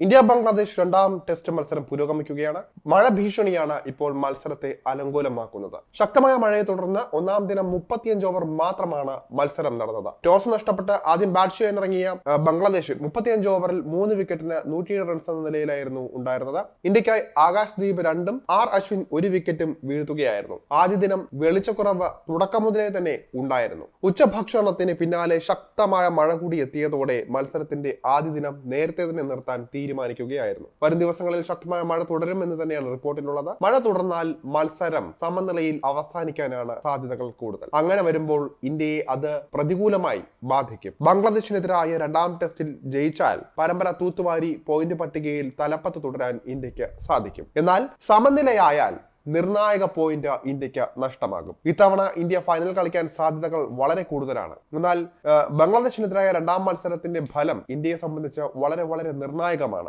India Bangladesh രണ്ടാം test മത്സരം പുരോഗമിക്കുകയാണ്. മഴ ഭീഷണിയാണ് ഇപ്പോൾ മത്സരത്തെ അലങ്കോലമാക്കുന്നത്. ശക്തമായ മഴയെ തുടർന്ന് ഒന്നാം ദിനം 35 ഓവർ മാത്രമാണ് മത്സരം നടന്നത്. ടോസ് നഷ്ടപ്പെട്ട് ആദ്യം ബാറ്റ് ചെയ്യാനിറങ്ങിയ ബംഗ്ലാദേശ് 35 ഓവറിൽ 3 വിക്കറ്റിന് 107 റൺസ് എന്ന നിലയിലായിരുന്നു ഉണ്ടായിരുന്നത്. ഇന്ത്യക്കായി ആകാശ് ദീപ് 2ഉം അശ്വിൻ 1 വിക്കറ്റും വീഴ്ത്തുകയായിരുന്നു. ആദ്യ ദിനം വെളിച്ചക്കുറവ് തുടക്കം മുതലേ തന്നെ ഉണ്ടായിരുന്നു. ഉച്ചഭക്ഷണത്തിന് പിന്നാലെ ശക്തമായ മഴ കൂടി എത്തിയതോടെ മത്സരത്തിന്റെ ആദ്യ ദിനം നേരത്തെ തന്നെ നിർത്താൻ തീരുമാനിക്കുകയായിരുന്നു. വരും ദിവസങ്ങളിൽ ശക്തമായ മഴ തുടരുമെന്ന് തന്നെയാണ് റിപ്പോർട്ടിലുള്ളത്. മഴ തുടർന്നാൽ മത്സരം സമനിലയിൽ അവസാനിക്കാനാണ് സാധ്യതകൾ കൂടുതൽ. അങ്ങനെ വരുമ്പോൾ ഇന്ത്യയെ അത് പ്രതികൂലമായി ബാധിക്കും. ബംഗ്ലാദേശിനെതിരായ രണ്ടാം ടെസ്റ്റിൽ ജയിച്ചാൽ പരമ്പര തൂത്തുവാരി പോയിന്റ് പട്ടികയിൽ തലപ്പത്ത് തുടരാൻ ഇന്ത്യക്ക് സാധിക്കും. എന്നാൽ സമനിലയായാൽ നിർണായക പോയിന്റ് ഇന്ത്യക്ക് നഷ്ടമാകും. ഇത്തവണ ഇന്ത്യ ഫൈനൽ കളിക്കാൻ സാധ്യതകൾ വളരെ കൂടുതലാണ്. എന്നാൽ ബംഗ്ലാദേശിനെതിരായ രണ്ടാം മത്സരത്തിന്റെ ഫലം ഇന്ത്യയെ സംബന്ധിച്ച് വളരെ നിർണായകമാണ്.